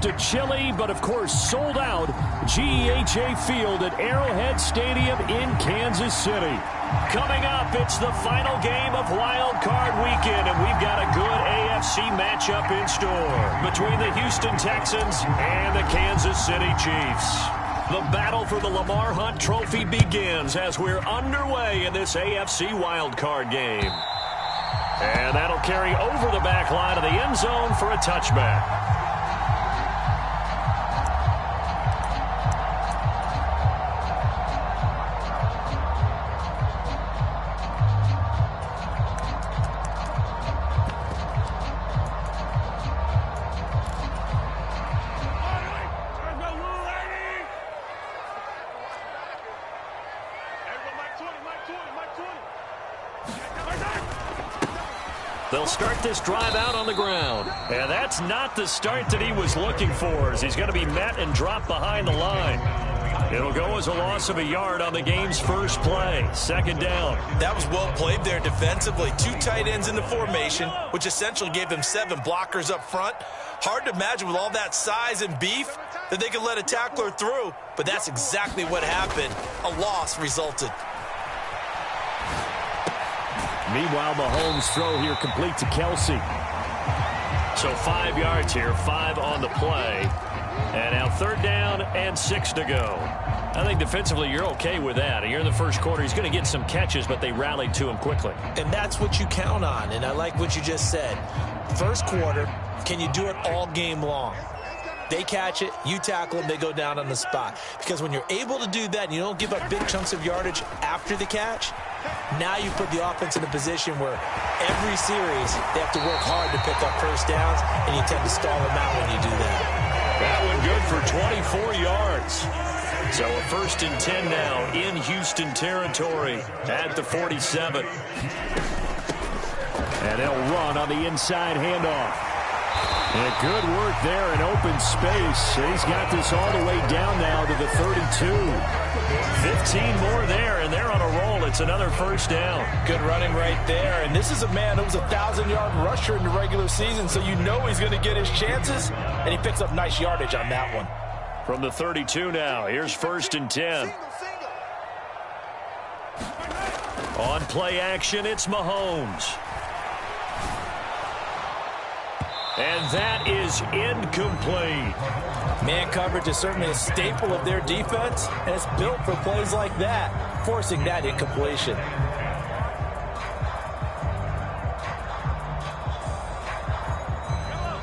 host a chilly but, of course, sold-out GEHA Field at Arrowhead Stadium in Kansas City. Coming up, it's the final game of Wild Card Weekend, and we've got a good AFC matchup in store between the Houston Texans and the Kansas City Chiefs. The battle for the Lamar Hunt Trophy begins as we're underway in this AFC Wild Card game. And that'll carry over the back line of the end zone for a touchback. They'll start this drive out on the ground. And that's not the start that he was looking for, as he's going to be met and dropped behind the line. It'll go as a loss of a yard on the game's first play. Second down. That was well played there defensively. 2 tight ends in the formation, which essentially gave them 7 blockers up front. Hard to imagine with all that size and beef that they could let a tackler through, but that's exactly what happened. A loss resulted. Meanwhile, Mahomes' throw here complete to Kelsey. So 5 yards here, 5 on the play. And now 3rd down and 6 to go. I think defensively you're okay with that. Here in the first quarter, he's going to get some catches, but they rallied to him quickly. And that's what you count on, and I like what you just said. First quarter, can you do it all game long? They catch it, you tackle them, they go down on the spot. Because when you're able to do that and you don't give up big chunks of yardage after the catch, now you put the offense in a position where every series they have to work hard to pick up first downs, and you tend to stall them out when you do that. That one good for 24 yards. So a 1st and 10 now in Houston territory at the 47. And they'll run on the inside handoff. And good work there in open space. He's got this all the way down now to the 32. 15 more there, and they're on a roll. It's another first down. Good running right there. And this is a man who was a 1,000-yard rusher in the regular season, so you know he's going to get his chances, and he picks up nice yardage on that one. From the 32 now, here's 1st and 10. On play action, it's Mahomes. And that is incomplete. Man coverage is certainly a staple of their defense, and it's built for plays like that, forcing that incompletion.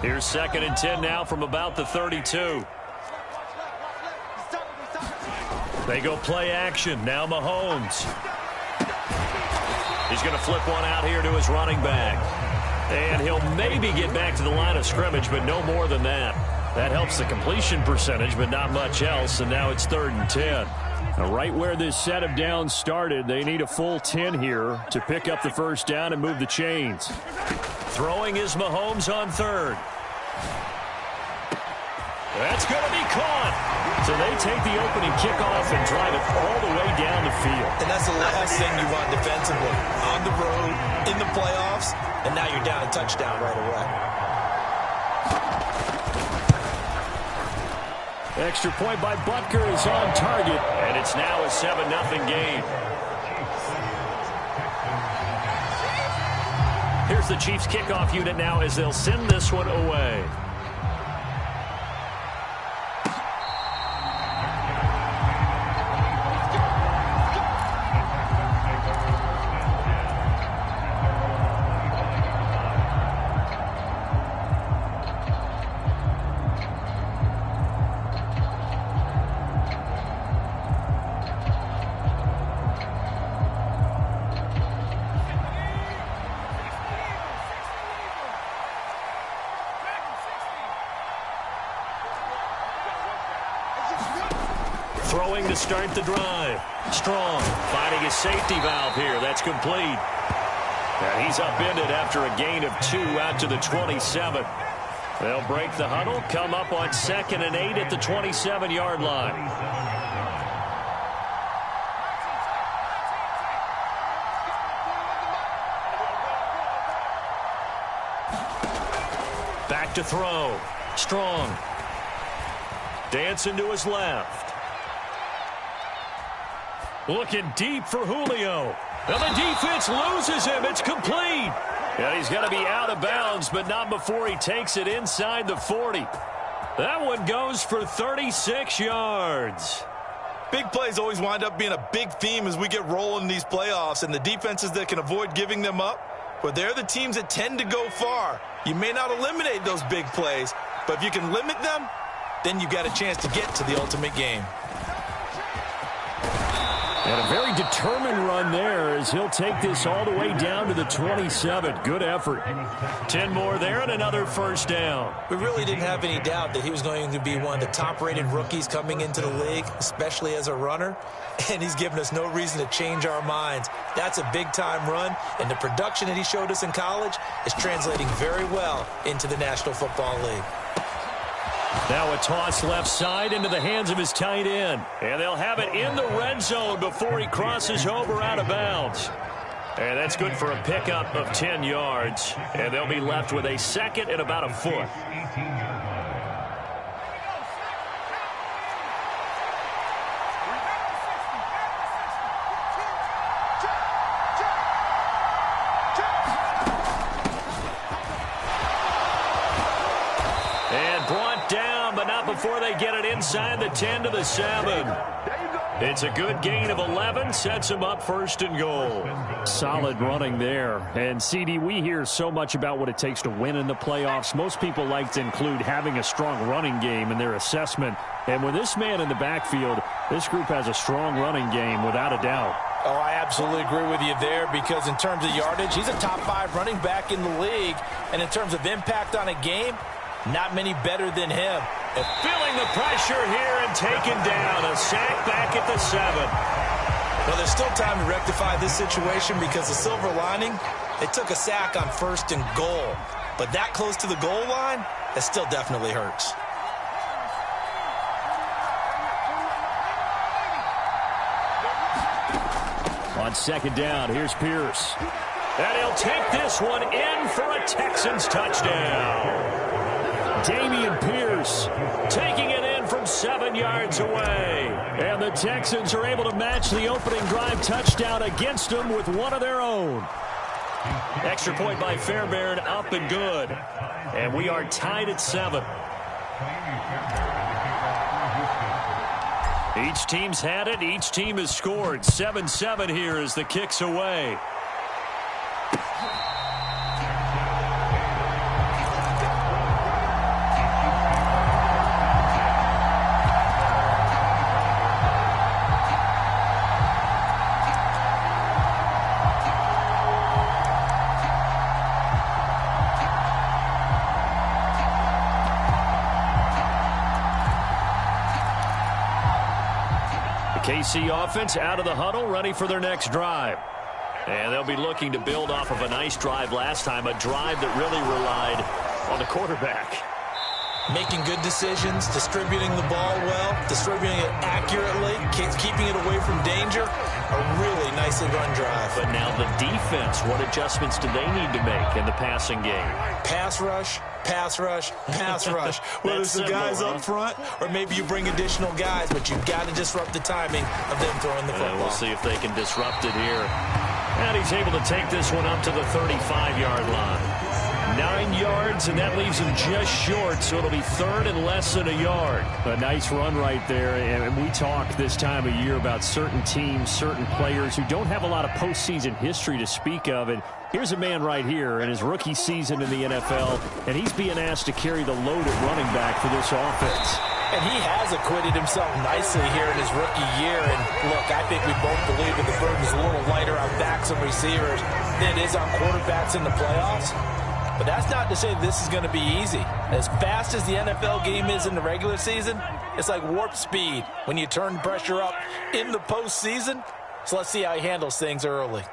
Here's 2nd and 10 now from about the 32. They go play action. Now Mahomes. He's going to flip one out here to his running back. And he'll maybe get back to the line of scrimmage, but no more than that. That helps the completion percentage, but not much else, and now it's 3rd and 10. Now, right where this set of downs started, they need a full 10 here to pick up the first down and move the chains. Throwing is Mahomes on 3rd. That's going to be caught. So they take the opening kickoff and drive it all the way down the field. And that's the last thing you want defensively. On the road, in the playoffs, and now you're down a touchdown right away. Extra point by Butker is on target, and it's now a 7-0 game. Here's the Chiefs kickoff unit now as they'll send this one away. Throwing to start the drive. Strong finding his safety valve here. That's complete. And he's upended after a gain of 2 out to the 27. They'll break the huddle, come up on 2nd and 8 at the 27-yard line. Back to throw. Strong. Finding his safety valve here. That's complete. And he's upended after a gain of 2 out to the 27. They'll break the huddle, come up on 2nd and 8 at the 27-yard line. Back to throw. Strong. Finding his safety valve here. That's complete. Dancing to his left. Looking deep for Julio. And the defense loses him. It's complete. And he's going to be out of bounds, but not before he takes it inside the 40. That one goes for 36 yards. Big plays always wind up being a big theme as we get rolling in these playoffs, and the defenses that can avoid giving them up, but they're the teams that tend to go far. You may not eliminate those big plays, but if you can limit them, then you've got a chance to get to the ultimate game. And a very determined run there as he'll take this all the way down to the 27. Good effort. 10 more there and another first down. We really didn't have any doubt that he was going to be one of the top-rated rookies coming into the league, especially as a runner. And he's given us no reason to change our minds. That's a big-time run, and the production that he showed us in college is translating very well into the National Football League. Now a toss left side into the hands of his tight end. And they'll have it in the red zone before he crosses over out of bounds. And that's good for a pickup of 10 yards. And they'll be left with a second and about a foot. Before they get it inside the 10 to the 7. It's a good gain of 11, sets him up first and goal. Solid running there. And, CD, we hear so much about what it takes to win in the playoffs. Most people like to include having a strong running game in their assessment. And with this man in the backfield, this group has a strong running game without a doubt. Oh, I absolutely agree with you there because in terms of yardage, he's a top 5 running back in the league. And in terms of impact on a game, not many better than him. And feeling the pressure here and taken down. A sack back at the 7. Well, there's still time to rectify this situation because the silver lining, they took a sack on first and goal. But that close to the goal line, that still definitely hurts. On second down, here's Pierce. And he'll take this one in for a Texans touchdown. Dameon Pierce taking it in from 7 yards away. And the Texans are able to match the opening drive touchdown against them with one of their own. Extra point by Fairbairn, up and good. And we are tied at 7. Each team's had it. Each team has scored. 7-7 here as the kick's away. KC offense out of the huddle, ready for their next drive. And they'll be looking to build off of a nice drive last time, a drive that really relied on the quarterback. Making good decisions, distributing the ball well, distributing it accurately, keeping it away from danger. A really nicely run drive. But now the defense, what adjustments do they need to make in the passing game? Pass rush, pass rush, pass rush. Whether it's the guys up front or maybe you bring additional guys, but you've got to disrupt the timing of them throwing the football. We'll see if they can disrupt it here. And he's able to take this one up to the 35-yard line. 9 yards, and that leaves him just short, so it'll be third and less than a yard. A nice run right there, and we talk this time of year about certain teams, certain players who don't have a lot of postseason history to speak of, and here's a man right here in his rookie season in the NFL, and he's being asked to carry the load at running back for this offense. And he has acquitted himself nicely here in his rookie year. And, look, I think we both believe that the burden is a little lighter on backs and receivers than it is on quarterbacks in the playoffs. But that's not to say this is going to be easy. As fast as the NFL game is in the regular season, it's like warp speed when you turn pressure up in the postseason. So let's see how he handles things early.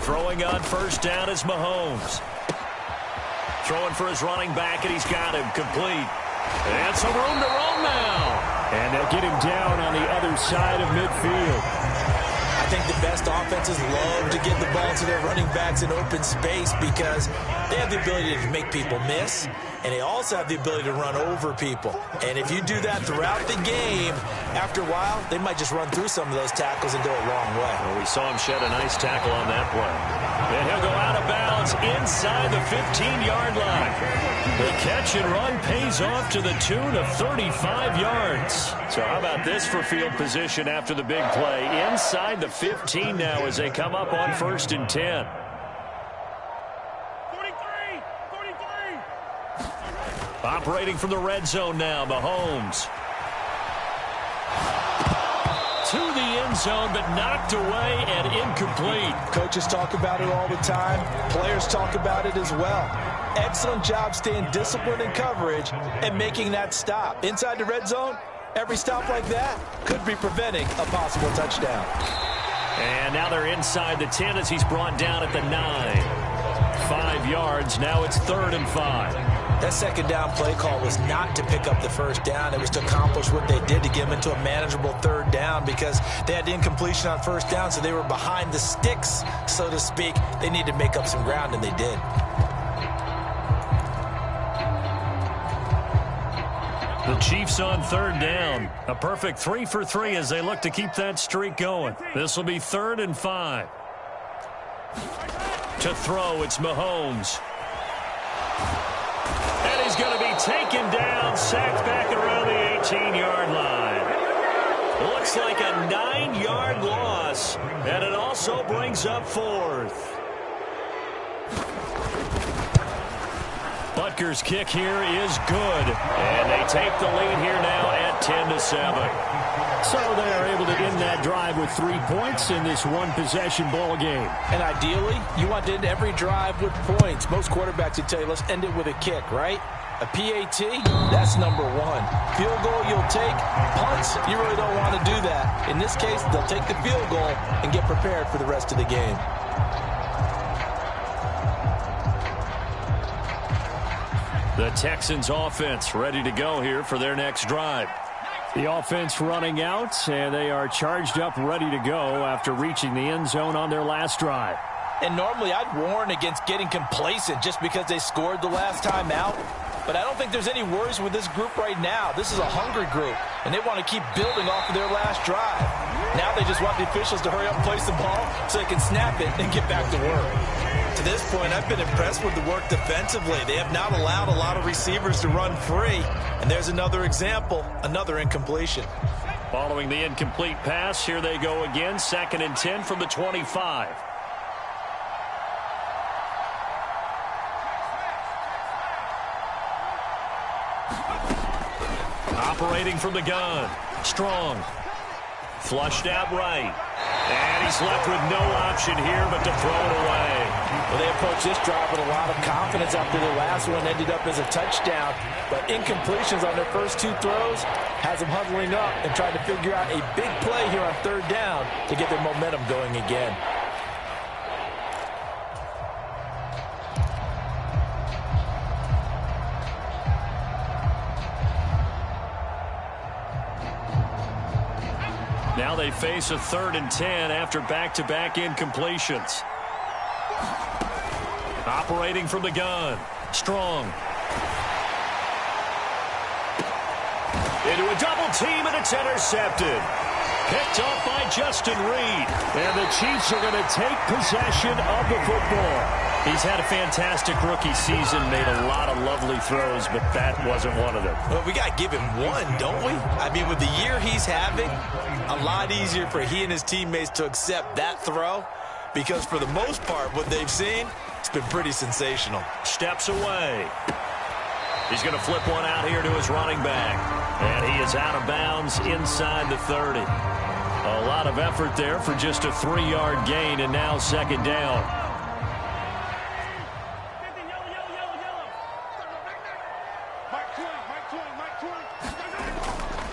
Throwing on first down is Mahomes. Throwing for his running back, and he's got him complete. And some room to roam now. And they'll get him down on the other side of midfield. I think the best offenses love to get the ball to their running backs in open space because they have the ability to make people miss, and they also have the ability to run over people. And if you do that throughout the game, after a while, they might just run through some of those tackles and go a long way. Well, we saw him shed a nice tackle on that play. And he'll go out of bounds inside the 15-yard line. The catch and run pays off to the tune of 35 yards. So how about this for field position after the big play? Inside the 15 now as they come up on 1st and 10. Operating from the red zone now, Mahomes. To the end zone, but knocked away and incomplete. Coaches talk about it all the time. Players talk about it as well. Excellent job staying disciplined in coverage and making that stop. Inside the red zone, every stop like that could be preventing a possible touchdown. And now they're inside the 10 as he's brought down at the 9. 5 yards, now it's 3rd and 5. That second down play call was not to pick up the first down. It was to accomplish what they did to get them into a manageable 3rd down because they had incompletion on 1st down, so they were behind the sticks, so to speak. They needed to make up some ground, and they did. The Chiefs on 3rd down. A perfect 3 for 3 as they look to keep that streak going. This will be 3rd and 5. To throw, it's Mahomes. And he's going to be taken down, sacked back around the 18-yard line. Looks like a 9-yard loss, and it also brings up 4th. Butker's kick here is good, and they take the lead here now at 10-7. So they are able to end that drive with 3 points in this one-possession ball game. And ideally, you want to end every drive with points. Most quarterbacks would tell you, let's end it with a kick, right? A PAT, that's number 1. Field goal, you'll take. Punts, you really don't want to do that. In this case, they'll take the field goal and get prepared for the rest of the game. The Texans offense ready to go here for their next drive. The offense running out, and they are charged up, ready to go after reaching the end zone on their last drive. And normally I'd warn against getting complacent just because they scored the last time out. But I don't think there's any worries with this group right now. This is a hungry group, and they want to keep building off of their last drive. Now they just want the officials to hurry up and place the ball so they can snap it and get back to work. To this point, I've been impressed with the work defensively. They have not allowed a lot of receivers to run free. And there's another example, another incompletion. Following the incomplete pass, here they go again, 2nd and 10 from the 25. Operating from the gun, Strong. Flushed out right. And he's left with no option here but to throw it away. Well, they approached this drive with a lot of confidence after the last one ended up as a touchdown. But incompletions on their first 2 throws has them huddling up and trying to figure out a big play here on 3rd down to get their momentum going again. Now they face a 3rd and 10 after back-to-back incompletions. Operating from the gun, Strong. Into a double team, and it's intercepted. Picked off by Justin Reed. And the Chiefs are going to take possession of the football. He's had a fantastic rookie season, made a lot of lovely throws, but that wasn't one of them. Well, we got to give him one, don't we? I mean, with the year he's having, a lot easier for he and his teammates to accept that throw because for the most part, what they've seen, it's been pretty sensational. Steps away. He's going to flip one out here to his running back. And he is out of bounds inside the 30. A lot of effort there for just a 3-yard gain, and now 2nd down.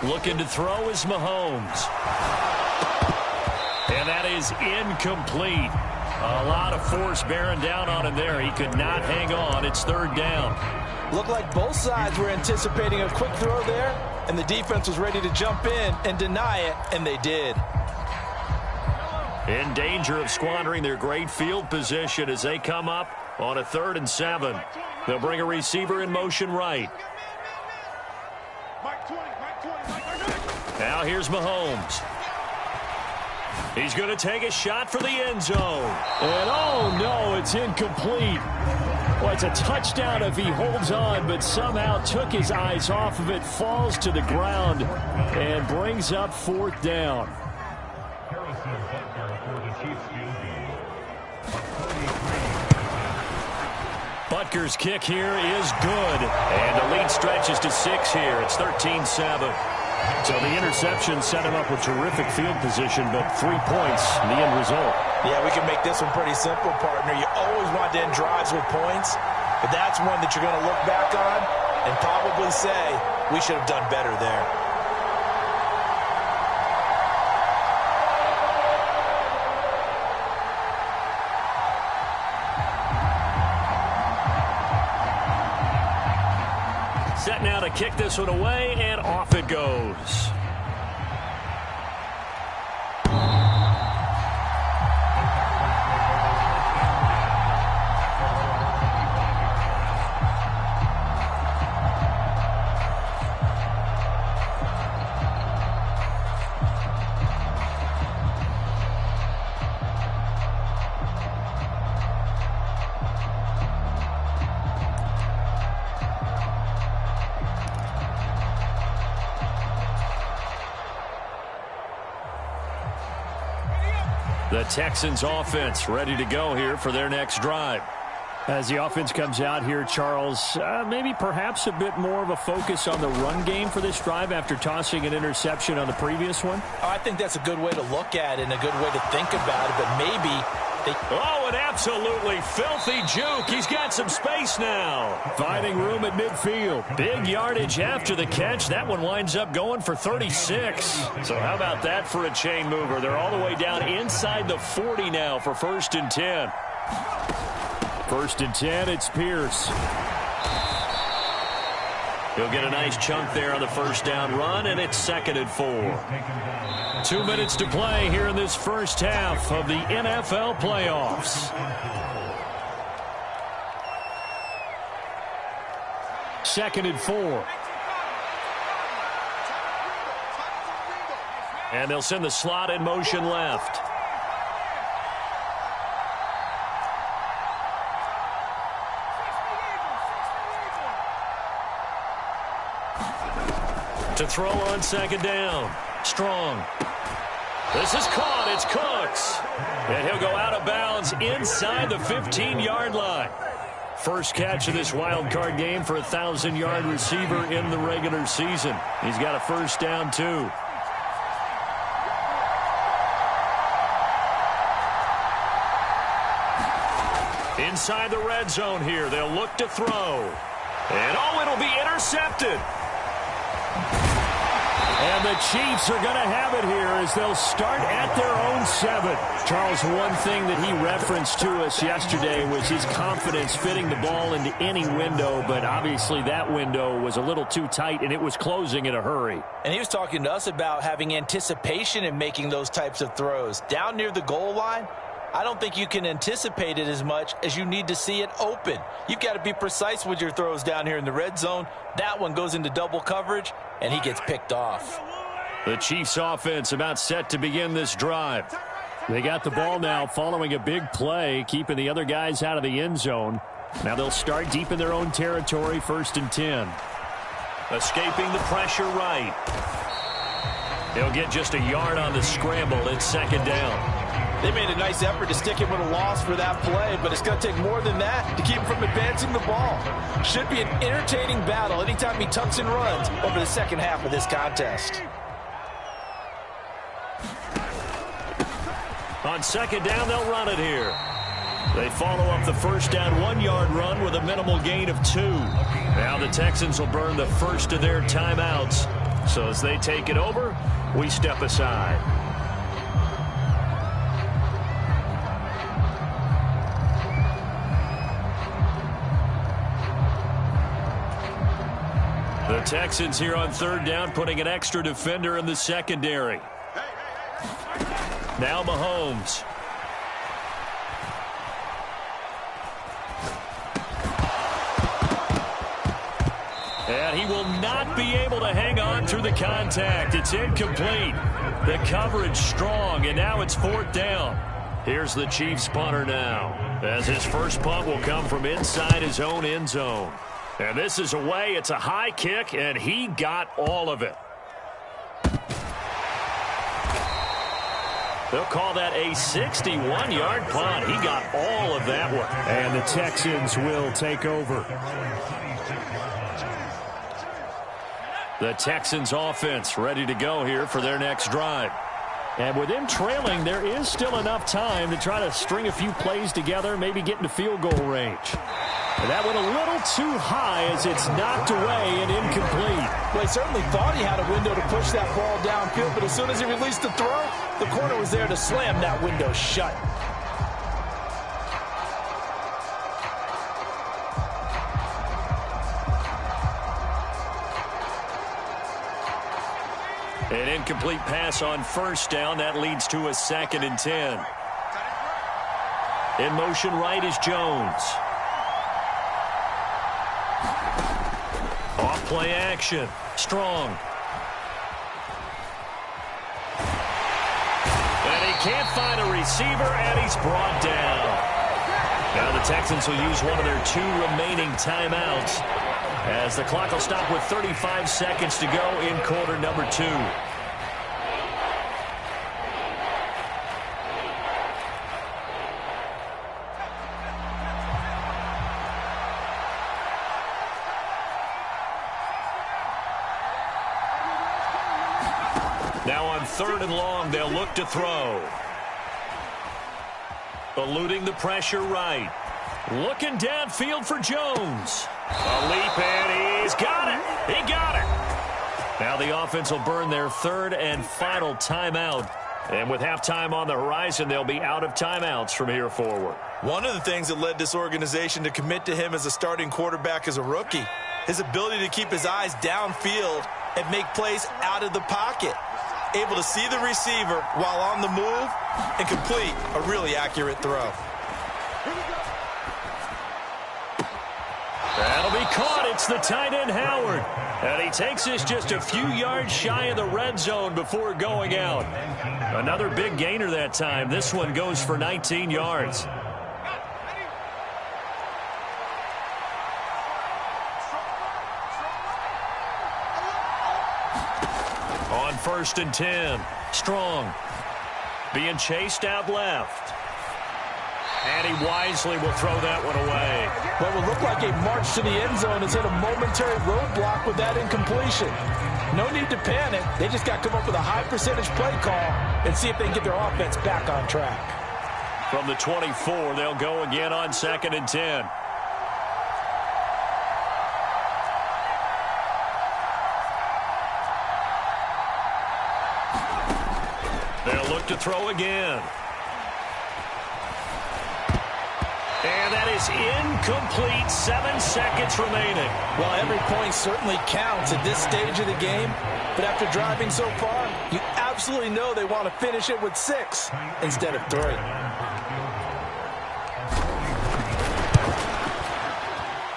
Looking to throw is Mahomes. And that is incomplete. A lot of force bearing down on him there. He could not hang on. It's 3rd down. Looked like both sides were anticipating a quick throw there, and the defense was ready to jump in and deny it, and they did. In danger of squandering their great field position as they come up on a 3rd and 7. They'll bring a receiver in motion right. Now here's Mahomes. He's going to take a shot for the end zone. And oh no, it's incomplete. Well, it's a touchdown if he holds on, but somehow took his eyes off of it, falls to the ground, and brings up 4th down. Butker's kick here is good, and the lead stretches to 6 here. It's 13-7. So the interception set him up with terrific field position, but 3 points in the end result. Yeah, we can make this one pretty simple, partner. You always want to end drives with points, but that's one that you're going to look back on and probably say, we should have done better there. Set now to kick this one away, and off it goes. The Texans offense ready to go here for their next drive. As the offense comes out here, Charles, maybe perhaps a bit more of a focus on the run game for this drive after tossing an interception on the previous one? I think that's a good way to look at it and a good way to think about it, but maybe Oh, an absolutely filthy juke. He's got some space now. Finding room at midfield. Big yardage after the catch. That one winds up going for 36. So how about that for a chain mover? They're all the way down inside the 40 now for 1st and 10. 1st and 10, it's Pierce. He'll get a nice chunk there on the first down run, and it's 2nd and 4. 2 minutes to play here in this first half of the NFL playoffs. Second and 4. And they'll send the slot in motion left. To throw on 2nd down. Strong. This is caught. It's Cooks. And he'll go out of bounds inside the 15-yard line. First catch of this wild card game for a 1,000-yard receiver in the regular season. He's got a first down, too. Inside the red zone here. They'll look to throw. And, oh, it'll be intercepted. And the Chiefs are going to have it here as they'll start at their own 7. Charles, one thing that he referenced to us yesterday was his confidence fitting the ball into any window, but obviously that window was a little too tight, and it was closing in a hurry. And he was talking to us about having anticipation in making those types of throws. Down near the goal line, I don't think you can anticipate it as much as you need to see it open. You've got to be precise with your throws down here in the red zone. That one goes into double coverage, and he gets picked off. The Chiefs offense about set to begin this drive. They got the ball now following a big play, keeping the other guys out of the end zone. Now they'll start deep in their own territory, 1st and 10. Escaping the pressure right. They'll get just a yard on the scramble. It's 2nd down. They made a nice effort to stick him with a loss for that play, but it's going to take more than that to keep him from advancing the ball. Should be an entertaining battle anytime he tucks and runs over the second half of this contest. On 2nd down, they'll run it here. They follow up the first down 1-yard run with a minimal gain of 2. Now the Texans will burn the first of their timeouts. So as they take it over, we step aside. The Texans here on 3rd down, putting an extra defender in the secondary. Now Mahomes. And he will not be able to hang on through the contact. It's incomplete. The coverage strong, and now it's 4th down. Here's the Chiefs punter now, as his first punt will come from inside his own end zone. And this is away. It's a high kick, and he got all of it. They'll call that a 61-yard punt. He got all of that one. And the Texans will take over. The Texans offense ready to go here for their next drive. And with them trailing, there is still enough time to try to string a few plays together, maybe get into field goal range. And that went a little too high as it's knocked away and incomplete. Well, he certainly thought he had a window to push that ball downfield, but as soon as he released the throw, the corner was there to slam that window shut. An incomplete pass on first down. That leads to a 2nd and 10. In motion right is Jones. Off play action. Strong. And he can't find a receiver, and he's brought down. Now the Texans will use one of their 2 remaining timeouts, as the clock will stop with 35 seconds to go in quarter number 2. Now on 3rd and long, they'll look to throw. Eluding the pressure right. Looking downfield for Jones. A leap, and he's got it. He got it. Now the offense will burn their 3rd and final timeout. And with halftime on the horizon, they'll be out of timeouts from here forward. One of the things that led this organization to commit to him as a starting quarterback as a rookie, his ability to keep his eyes downfield and make plays out of the pocket. Able to see the receiver while on the move and complete a really accurate throw. That'll be caught. It's the tight end, Howard. And he takes this just a few yards shy of the red zone before going out. Another big gainer that time. This one goes for 19 yards. On 1st and 10. Strong. Being chased out left. And he wisely will throw that one away. What will look like a march to the end zone is hit a momentary roadblock with that incompletion. No need to panic. They just got to come up with a high percentage play call and see if they can get their offense back on track. From the 24, they'll go again on 2nd and 10. They'll look to throw again. And that is incomplete. 7 seconds remaining. Well, every point certainly counts at this stage of the game. But after driving so far, you absolutely know they want to finish it with 6 instead of 3.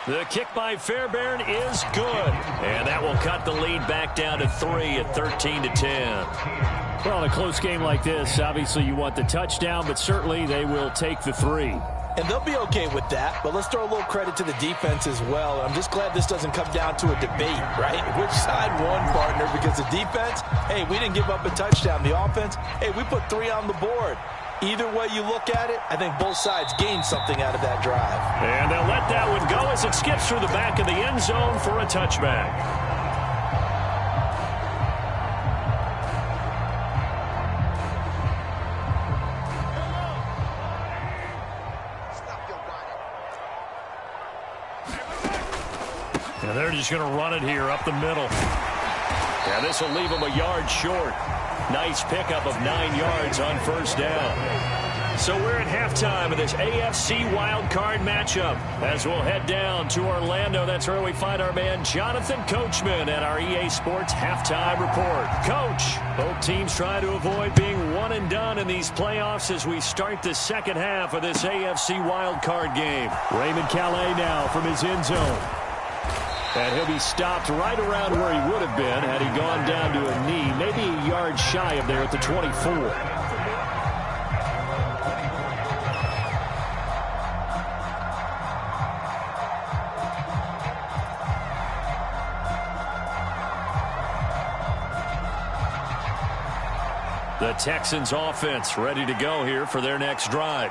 The kick by Fairbairn is good. And that will cut the lead back down to 3 at 13-10. Well, in a close game like this, obviously you want the touchdown, but certainly they will take the 3. And they'll be okay with that, but let's throw a little credit to the defense as well. I'm just glad this doesn't come down to a debate, right? Which side won, partner? Because the defense, hey, we didn't give up a touchdown. The offense, hey, we put 3 on the board. Either way you look at it, I think both sides gained something out of that drive. And they'll let that one go as it skips through the back of the end zone for a touchback. And they're just going to run it here up the middle. Yeah, this will leave them a yard short. Nice pickup of 9 yards on first down. So we're at halftime of this AFC wildcard matchup. As we'll head down to Orlando, that's where we find our man Jonathan Coachman at our EA Sports Halftime Report. Coach, both teams try to avoid being one and done in these playoffs as we start the second half of this AFC wildcard game. Raymond Calais now from his end zone. And he'll be stopped right around where he would have been had he gone down to a knee, maybe a yard shy of there at the 24. The Texans offense ready to go here for their next drive.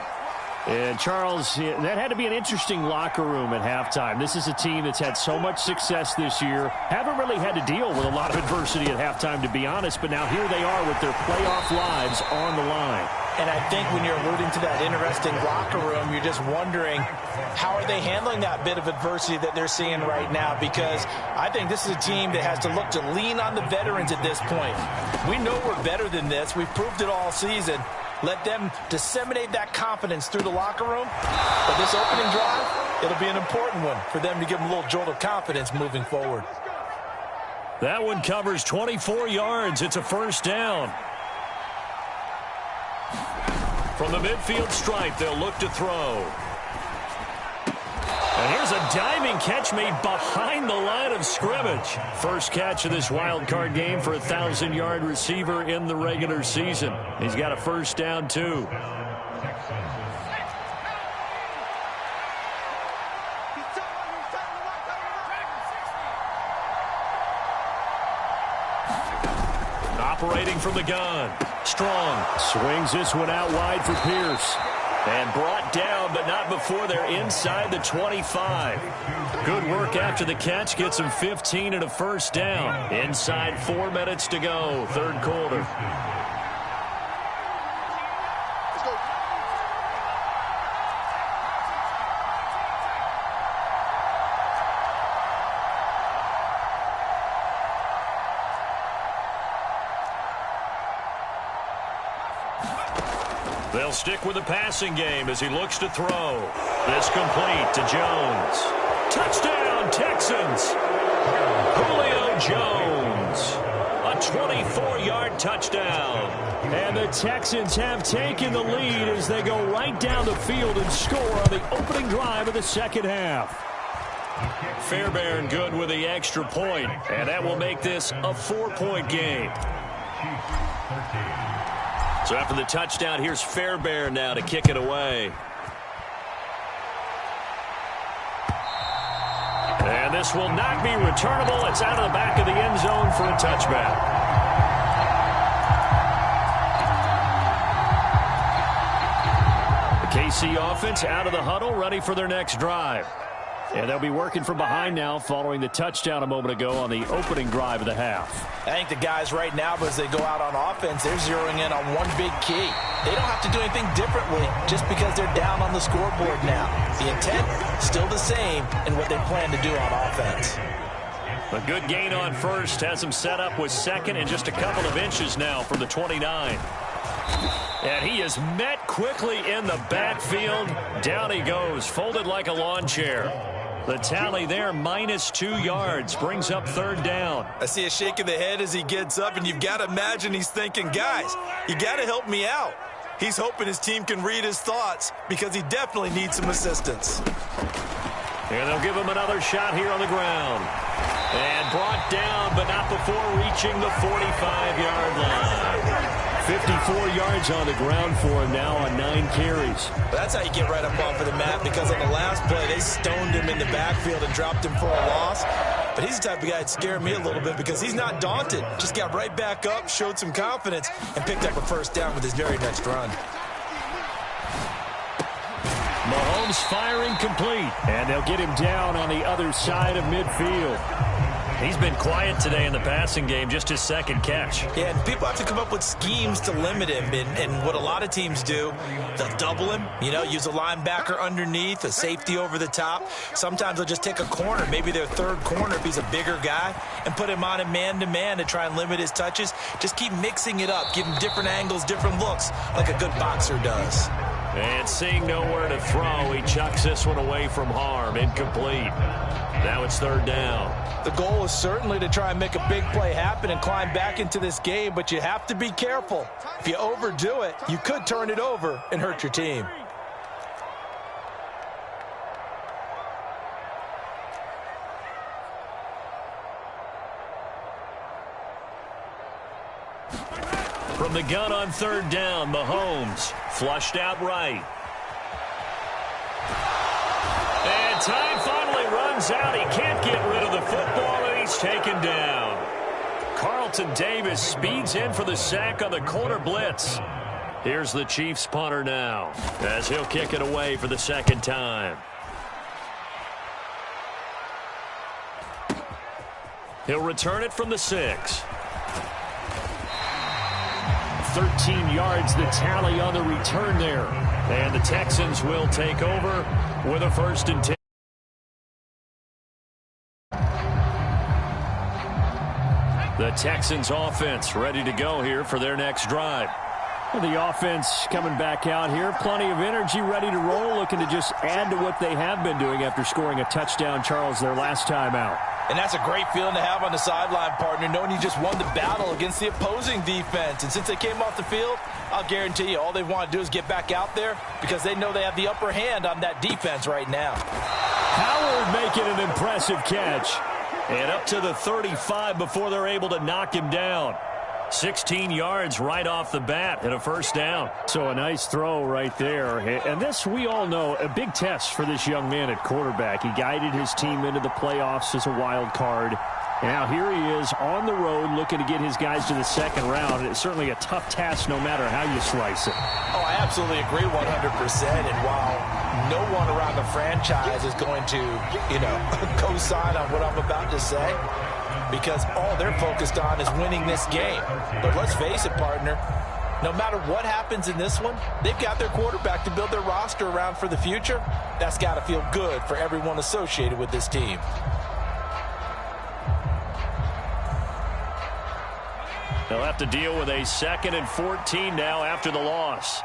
And, Charles, that had to be an interesting locker room at halftime. This is a team that's had so much success this year. Haven't really had to deal with a lot of adversity at halftime, to be honest. But now here they are with their playoff lives on the line. And I think when you're alluding to that interesting locker room, you're just wondering how are they handling that bit of adversity that they're seeing right now? Because I think this is a team that has to look to lean on the veterans at this point. We know we're better than this. We've proved it all season. Let them disseminate that confidence through the locker room. But this opening drive, it'll be an important one for them to give them a little jolt of confidence moving forward. That one covers 24 yards. It's a first down. From the midfield stripe, they'll look to throw. And here's a diving catch made behind the line of scrimmage. First catch of this wild card game for a 1,000-yard receiver in the regular season. He's got a first down, too. Operating from the gun. Strong swings this one out wide for Pierce. And brought down, but not before they're inside the 25. Good work after the catch. Gets them 15 and a first down. Inside 4 minutes to go, third quarter. They'll stick with the passing game as he looks to throw. This complete to Jones. Touchdown, Texans. Julio Jones. A 24-yard touchdown. And the Texans have taken the lead as they go right down the field and score on the opening drive of the second half. Fairbairn good with the extra point, and that will make this a 4-point game. So after the touchdown, here's Fairbairn now to kick it away. And this will not be returnable. It's out of the back of the end zone for a touchback. The KC offense out of the huddle, ready for their next drive. And they'll be working from behind now following the touchdown a moment ago on the opening drive of the half. I think the guys right now, as they go out on offense, they're zeroing in on one big key. They don't have to do anything differently just because they're down on the scoreboard now. The intent, still the same in what they plan to do on offense. A good gain on first has them set up with second and just a couple of inches now from the 29. And he is met quickly in the backfield. Down he goes, folded like a lawn chair. The tally there, -2 yards, brings up third down. I see a shake of the head as he gets up, and you've got to imagine he's thinking, guys, you got to help me out. He's hoping his team can read his thoughts because he definitely needs some assistance. And they'll give him another shot here on the ground. And brought down, but not before reaching the 45-yard line. 54 yards on the ground for him now on 9 carries. That's how you get right up off of the mat, because on the last play, they stoned him in the backfield and dropped him for a loss. But he's the type of guy that scared me a little bit because he's not daunted. Just got right back up, showed some confidence, and picked up a first down with his very next run. Mahomes firing complete, and they'll get him down on the other side of midfield. He's been quiet today in the passing game, just his second catch. Yeah, and people have to come up with schemes to limit him. And what a lot of teams do, they'll double him, use a linebacker underneath, a safety over the top. Sometimes they'll just take a corner, maybe their third corner if he's a bigger guy, and put him on a man-to-man to try and limit his touches. Just keep mixing it up, give him different angles, different looks, like a good boxer does. And seeing nowhere to throw, he chucks this one away from harm. Incomplete. Now it's third down. The goal is certainly to try and make a big play happen and climb back into this game, but you have to be careful. If you overdo it, you could turn it over and hurt your team. From the gun on third down, Mahomes flushed out right. And time finally runs out. He can't get rid of the football, and he's taken down. Carlton Davis speeds in for the sack on the corner blitz. Here's the Chiefs punter now, as he'll kick it away for the second time. He'll return it from the 6. 13 yards the tally on the return there. And the Texans will take over with a 1st and 10. The Texans offense ready to go here for their next drive. Well, the offense coming back out here. Plenty of energy, ready to roll, looking to just add to what they have been doing after scoring a touchdown, Charles, their last time out. And that's a great feeling to have on the sideline, partner, knowing you just won the battle against the opposing defense. And since they came off the field, I'll guarantee you all they want to do is get back out there because they know they have the upper hand on that defense right now. Howard making an impressive catch. And up to the 35 before they're able to knock him down. 16 yards right off the bat and a 1st down. So a nice throw right there. And this, we all know, a big test for this young man at quarterback. He guided his team into the playoffs as a wild card. And now here he is on the road looking to get his guys to the second round. It's certainly a tough task no matter how you slice it. Oh, I absolutely agree 100%. And while no one around the franchise is going to, co-sign on what I'm about to say, because all they're focused on is winning this game. But let's face it, partner, no matter what happens in this one, they've got their quarterback to build their roster around for the future. That's got to feel good for everyone associated with this team. They'll have to deal with a 2nd and 14 now after the loss.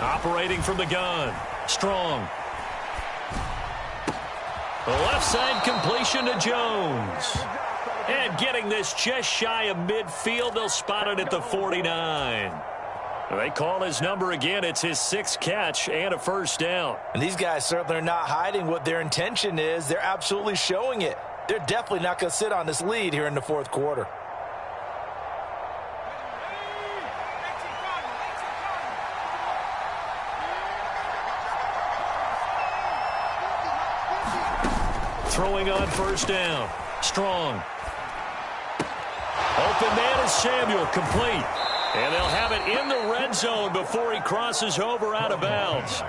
Operating from the gun. Strong. The left side completion to Jones. And getting this just shy of midfield, they'll spot it at the 49. They call his number again. It's his 6th catch and a 1st down. And these guys certainly are not hiding what their intention is. They're absolutely showing it. They're definitely not going to sit on this lead here in the 4th quarter. Throwing on 1st down. Strong. Open man is Samuel. Complete. And they'll have it in the red zone before he crosses over out of bounds.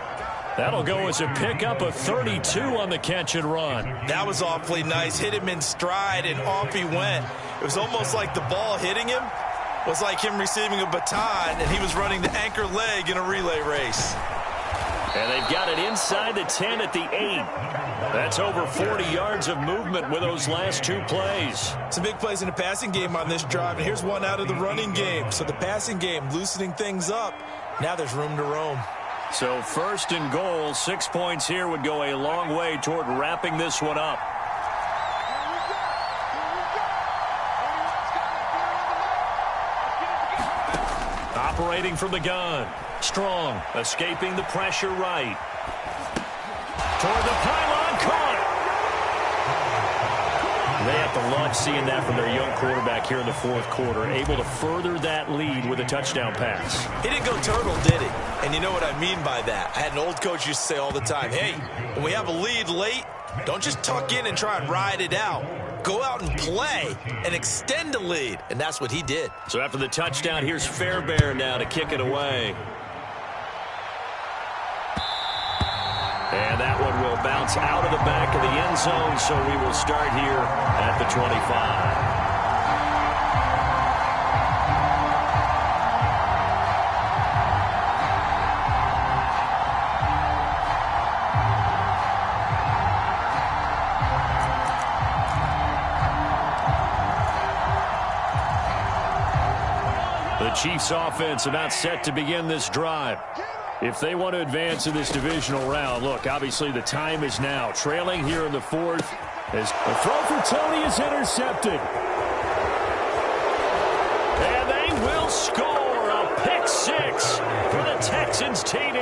That'll go as a pickup of 32 on the catch and run. That was awfully nice. Hit him in stride, and off he went. It was almost like the ball hitting him was like him receiving a baton, and he was running the anchor leg in a relay race. And they've got it inside the 10 at the 8. That's over 40 yards of movement with those last 2 plays. Some big plays in the passing game on this drive, and here's one out of the running game. So the passing game loosening things up. Now there's room to roam. So 1st and goal, 6 points here would go a long way toward wrapping this one up. Operating from the gun. Strong, escaping the pressure right. Toward the pylon, caught it. They have to love seeing that from their young quarterback here in the 4th quarter, able to further that lead with a touchdown pass. He didn't go turtle, did he? And you know what I mean by that. I had an old coach used to say all the time, hey, when we have a lead late, don't just tuck in and try and ride it out. Go out and play and extend the lead. And that's what he did. So after the touchdown, here's Fairbairn now to kick it away. And that one will bounce out of the back of the end zone, so we will start here at the 25. Chiefs offense about set to begin this drive. If they want to advance in this divisional round, look, obviously the time is now. Trailing here in the fourth. As the throw for Tony is intercepted. And they will score a pick six for the Texans TD.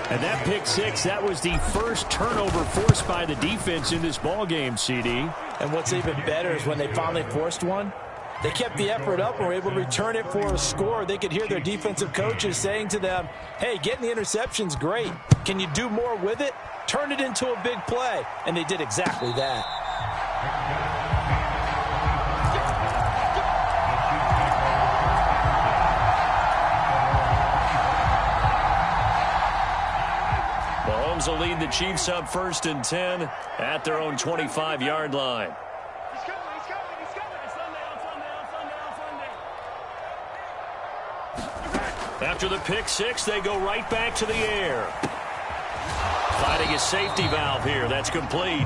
And that pick six, that was the first turnover forced by the defense in this ballgame, CD. And what's even better is when they finally forced one, they kept the effort up and were able to return it for a score. They could hear their defensive coaches saying to them, hey, getting the interception's great. Can you do more with it? Turn it into a big play. And they did exactly that. Mahomes will lead the Chiefs up 1st and 10 at their own 25-yard line. After the pick six, they go right back to the air. Finding his safety valve here. That's complete.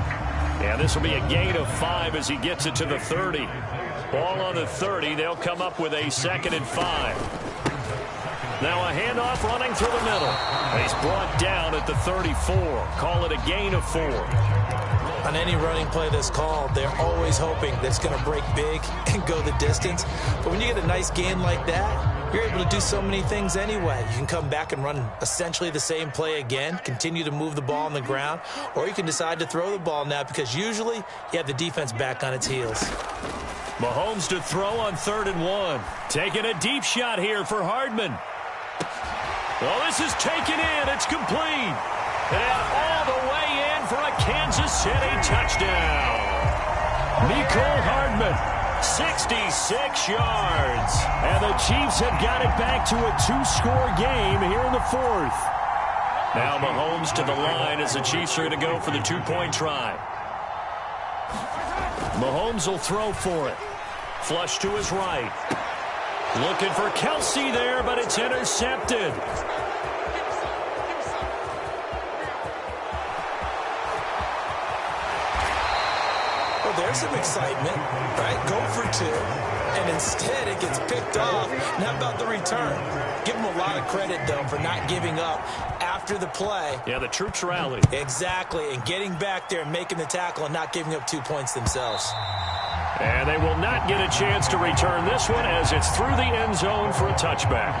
And this will be a gain of 5 as he gets it to the 30. Ball on the 30. They'll come up with a 2nd and 5. Now a handoff running through the middle. And he's brought down at the 34. Call it a gain of 4. On any running play that's called, they're always hoping that it's going to break big and go the distance. But when you get a nice gain like that, you're able to do so many things anyway. You can come back and run essentially the same play again, continue to move the ball on the ground, or you can decide to throw the ball now because usually you have the defense back on its heels. Mahomes to throw on 3rd and 1. Taking a deep shot here for Hardman. Well, this is taken in. It's complete. And all the way in for a Kansas City touchdown. Mecole Hardman, 66 yards. And the Chiefs have got it back to a 2-score game here in the 4th. Now Mahomes to the line as the Chiefs are going to go for the 2-point try. Mahomes will throw for it. Flush to his right. Looking for Kelsey there, but it's intercepted. Well, there's some excitement, right? Go for 2, and instead it gets picked off. Now about the return. Give them a lot of credit, though, for not giving up after the play. Yeah, the troops rallied. Exactly, and getting back there and making the tackle and not giving up 2 points themselves. And they will not get a chance to return this one as it's through the end zone for a touchback.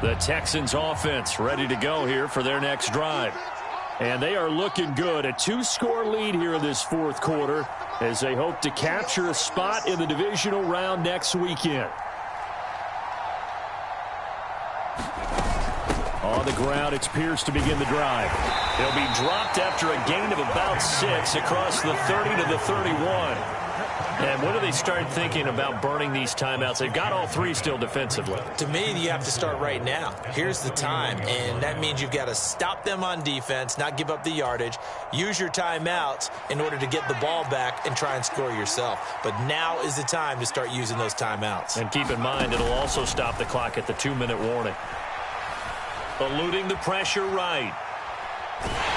The Texans offense ready to go here for their next drive. And they are looking good. A 2-score lead here in this 4th quarter as they hope to capture a spot in the divisional round next weekend. On the ground, it's Pierce to begin the drive. He'll be dropped after a gain of about 6 across the 30 to the 31. And when do they start thinking about burning these timeouts? They've got all 3 still defensively. To me, you have to start right now. Here's the time, and that means you've got to stop them on defense, not give up the yardage, use your timeouts in order to get the ball back and try and score yourself. But now is the time to start using those timeouts. And keep in mind, it'll also stop the clock at the 2-minute warning. Eluding the pressure right.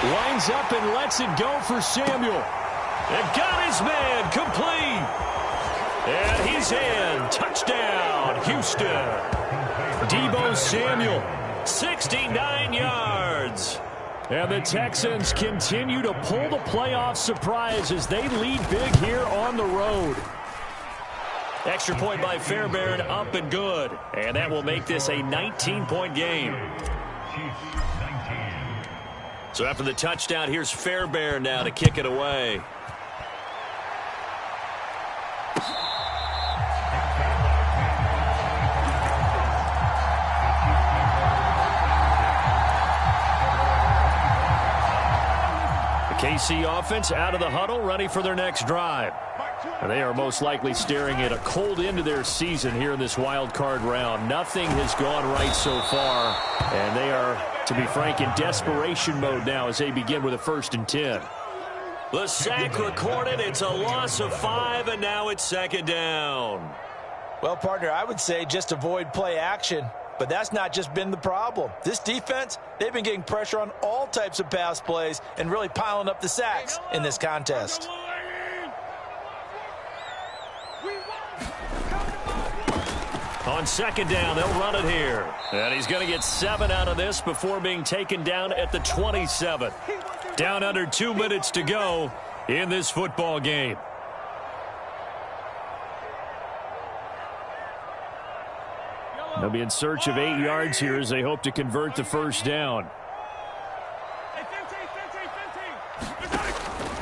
Winds up and lets it go for Samuel. And got his man complete. And he's in. Touchdown, Houston. Deebo Samuel, 69 yards. And the Texans continue to pull the playoff surprise as they lead big here on the road. Extra point by Fairbairn, up and good. And that will make this a 19-point game. So after the touchdown, here's Fairbairn now to kick it away. KC offense out of the huddle, ready for their next drive. And they are most likely staring at a cold end to their season here in this wild card round. Nothing has gone right so far, and they are, to be frank, in desperation mode now as they begin with a 1st and 10. The sack recorded. It's a loss of 5, and now it's second down. Well, partner, I would say just avoid play action. But that's not just been the problem. This defense, they've been getting pressure on all types of pass plays and really piling up the sacks in this contest. On second down, they'll run it here. And he's going to get 7 out of this before being taken down at the 27. Down under 2 minutes to go in this football game. They'll be in search of 8 yards here as they hope to convert the first down.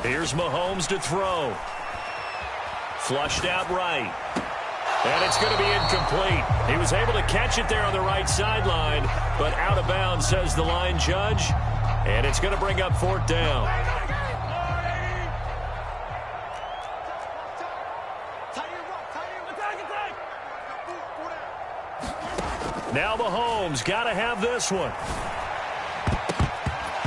Here's Mahomes to throw. Flushed out right. And it's going to be incomplete. He was able to catch it there on the right sideline, but out of bounds, says the line judge. And it's going to bring up 4th down. Now Mahomes got to have this one.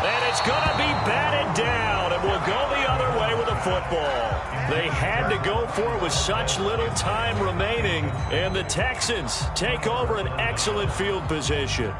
And it's going to be batted down, and will go the other way with the football. They had to go for it with such little time remaining, and the Texans take over an excellent field position.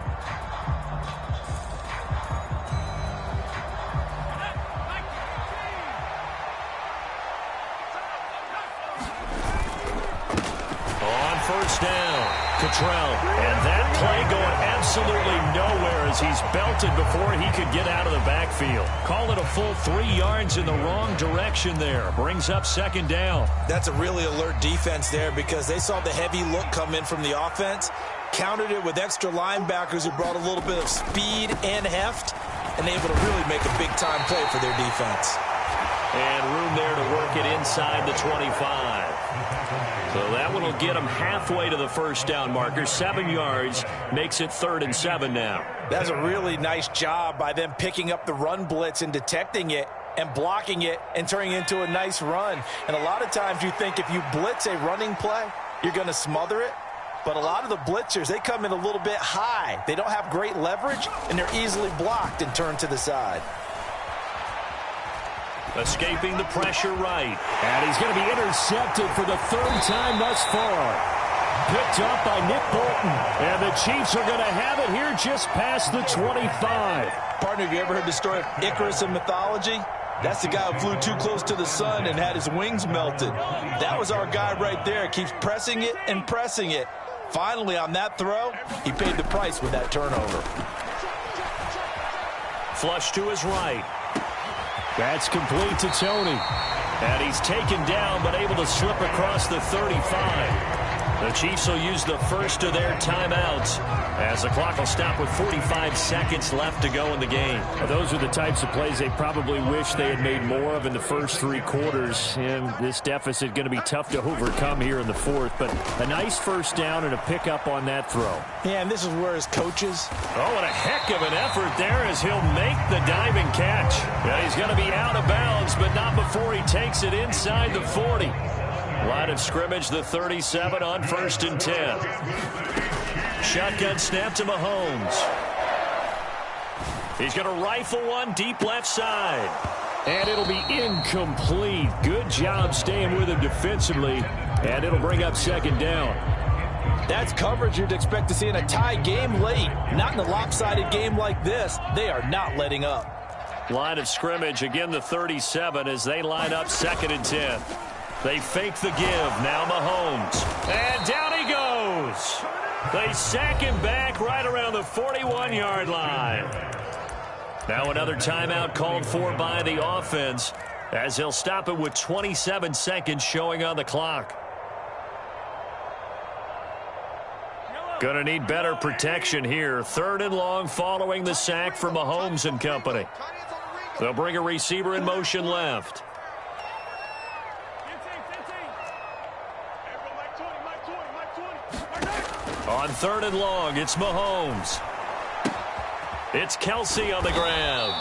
On first down. Cottrell, and that play going absolutely nowhere as he's belted before he could get out of the backfield. Call it a full 3 yards in the wrong direction there. Brings up second down. That's a really alert defense there because they saw the heavy look come in from the offense, countered it with extra linebackers who brought a little bit of speed and heft, and able to really make a big-time play for their defense. And room there to work it inside the 25. So that one will get them halfway to the first down marker. 7 yards makes it 3rd and 7 now. That's a really nice job by them picking up the run blitz and detecting it and blocking it and turning it into a nice run. And a lot of times you think if you blitz a running play, you're going to smother it. But a lot of the blitzers, they come in a little bit high. They don't have great leverage, and they're easily blocked and turned to the side. Escaping the pressure right. And he's going to be intercepted for the 3rd time thus far. Picked up by Nick Bolton. And the Chiefs are going to have it here just past the 25. Partner, have you ever heard the story of Icarus in mythology? That's the guy who flew too close to the sun and had his wings melted. That was our guy right there. Keeps pressing it and pressing it. Finally, on that throw, he paid the price with that turnover. Flush to his right. That's complete to Tony. And he's taken down, but able to slip across the 35. The Chiefs will use the first of their timeouts as the clock will stop with 45 seconds left to go in the game. Those are the types of plays they probably wish they had made more of in the first 3 quarters. And this deficit going to be tough to overcome here in the 4th. But a nice first down and a pickup on that throw. Yeah, and this is where his coaches. Oh, and a heck of an effort there as he'll make the diving catch. Yeah, he's going to be out of bounds, but not before he takes it inside the 40. Line of scrimmage, the 37 on 1st and 10. Shotgun snap to Mahomes. He's going to rifle one deep left side. And it'll be incomplete. Good job staying with him defensively. And it'll bring up second down. That's coverage you'd expect to see in a tie game late. Not in a lopsided game like this. They are not letting up. Line of scrimmage, again the 37 as they line up 2nd and 10. They fake the give. Now Mahomes. And down he goes. They sack him back right around the 41-yard line. Now another timeout called for by the offense as he'll stop it with 27 seconds showing on the clock. Going to need better protection here. 3rd and long following the sack for Mahomes and company. They'll bring a receiver in motion left. On 3rd and long, it's Mahomes. It's Kelsey on the grab.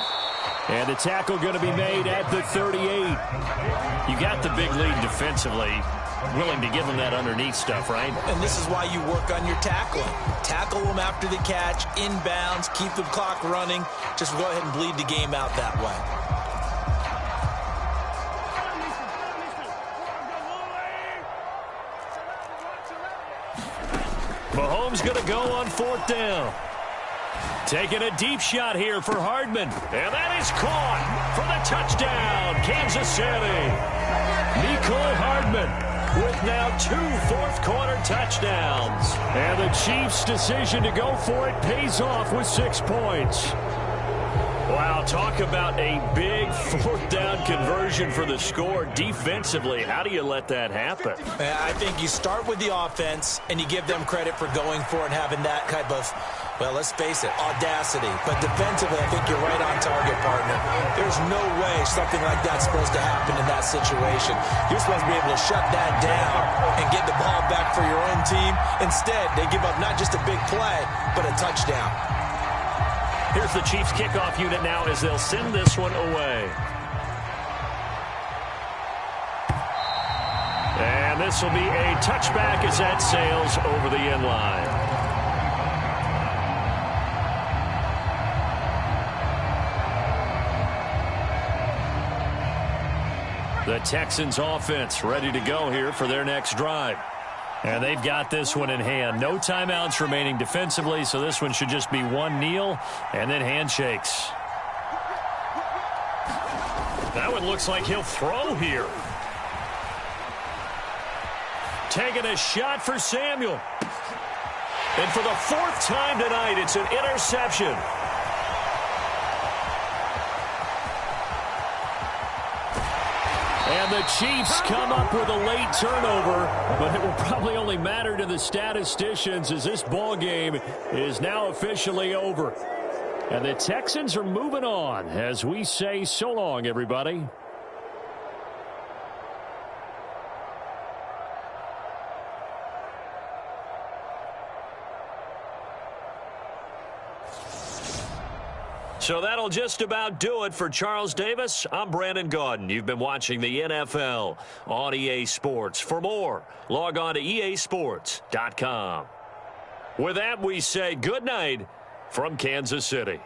And the tackle going to be made at the 38. You got the big lead defensively. Willing to give them that underneath stuff, right? And this is why you work on your tackling. Tackle them after the catch, inbounds, keep the clock running. Just go ahead and bleed the game out that way. Mahomes going to go on 4th down. Taking a deep shot here for Hardman. And that is caught for the touchdown, Kansas City. Mecole Hardman with now 2 fourth-quarter touchdowns. And the Chiefs' decision to go for it pays off with 6 points. Wow, talk about a big 4th down conversion for the score. Defensively, how do you let that happen? I think you start with the offense, and you give them credit for going for it and having that type of, well, let's face it, audacity. But defensively, I think you're right on target, partner. There's no way something like that's supposed to happen in that situation. You're supposed to be able to shut that down and get the ball back for your own team. Instead, they give up not just a big play, but a touchdown. Here's the Chiefs kickoff unit now as they'll send this one away. And this will be a touchback as that sails over the end line. The Texans offense ready to go here for their next drive. And they've got this one in hand. No timeouts remaining defensively, so this one should just be one kneel and then handshakes. That one looks like he'll throw here. Taking a shot for Samuel. And for the 4th time tonight, it's an interception. And the Chiefs come up with a late turnover, but it will probably only matter to the statisticians as this ball game is now officially over. And the Texans are moving on as we say so long, everybody. So that'll just about do it for Charles Davis. I'm Brandon Gaudin. You've been watching the NFL on EA Sports. For more, log on to easports.com. With that, we say good night from Kansas City.